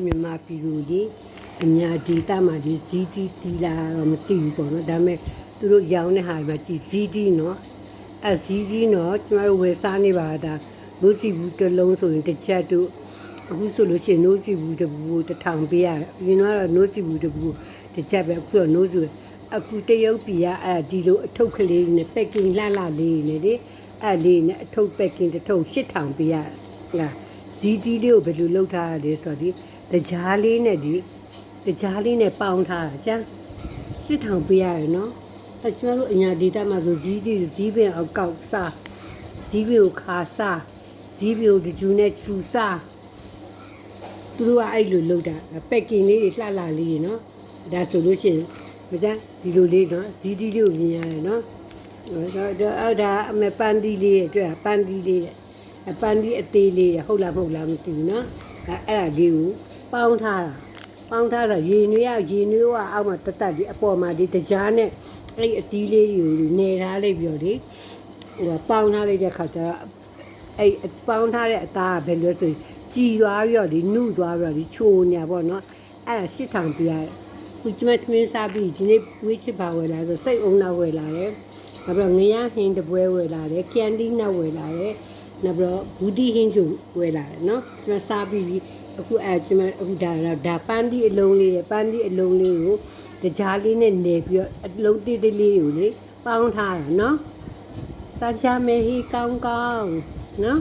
မြန်မာပြည်ကိုဒီအညာဒေတာမှာဒီဇီတီတီလာတော့မသိဘူးပေါ့နော်ဒါပေမဲ့သူတို့ရောင်းတဲ့ဟာမှာကြည်ဇီတီနော်အဲဇီတီနော်ကျမတို့ဝယ်စားနေပါတာလို့စီဘူးတစ်လုံးဆိုရင်တစ်ချက်တို့အခုဆိုလို့ရှိရင်နိုးစီဘူးတစ်ဘူး1000ပေးရတယ်အရင်ကတော့နိုးစီဘူးတစ်ဘူးတစ်ချက်ပဲအခုတော့နိုးစီအခုတရုတ်ပြည်ကဒီလိုအထုပ်ကလေးနဲ့ပက်ကင်လှလှလေးနဲ့ဒီအဲ့လေးနဲ့အထုပ်ပက်ကင်တစ်ထုပ်8000ပေးရတယ်ဟာဇီတီလေးကိုဘယ်လိုလုပ်ထားရလဲဆိုတော့ဒီတကြားလေးနဲ့ဒီတကြားလေးနဲ့ပေါင်းထားတာကျန်8000ပေးရတယ်နော်အဲကျွန်တော်တို့အညာဒေတာမှာဆိုဇီတီဇီးပင်အောက်ကောက်စားဇီးပင်ကိုခါစားဇီးပင်ကိုတကျူနဲ့ချူစားသူတို့ကအဲ့လိုလုပ်တာပက်ကင်လေးတွေလှလှလေးတွေနော်ဒါဆိုလို့ရှိရင်မကျန်ဒီလိုလေးနော်ဇီတီလေးကိုမြင်ရတယ်နော်ဒါအမေပန်းဒီလေးတွေ့ပန်းဒီလေးပန်းဒီအသေးလေးဟုတ်လားမဟုတ်လားမသိဘူးနော်အဲ့ဒါလေးကိုပေါင်းထားတာရေနွေးကအောက်မှာတတ်ဒီအပေါ်မှာဒီတကြားနဲ့အဲ့အတီးလေးကိုနေထားလိုက်ပြီးတော့ဒီဟိုပေါင်းထားလိုက်တဲ့ခါကျတော့အဲ့ပေါင်းထားတဲ့အသားကဘယ်လိုဆိုကြည်သွားပြီးတော့ဒီနုသွားပြီးတော့ဒီချိုညာပေါ့နော်အဲ့ဒါ8000ပြရတယ်ခုကျမသမင်းစားပြီးဒီနေ့ဝေးချစ်ပါဝယ်လာဆိုစိတ်အုံနောက်ဝယ်လာတယ်နောက်ပြီးတော့ငရဟင်းတပွဲဝယ်လာတယ်ကန်တီနောက်ဝယ်လာတယ်နောက်ပြီးတော့ဘူးတီဟင်းကျုံဝယ်လာတယ်နော်ကျမစားပြီးအခုကျမအခုဒါပန်းဒီအလုံးလေးကိုတကြားလေးနဲ့နေပြီးတော့အလုံးတိတိလေးကိုလေပေါင်းထားတာနော်စားကြမယ်ဟိကောင်းနော်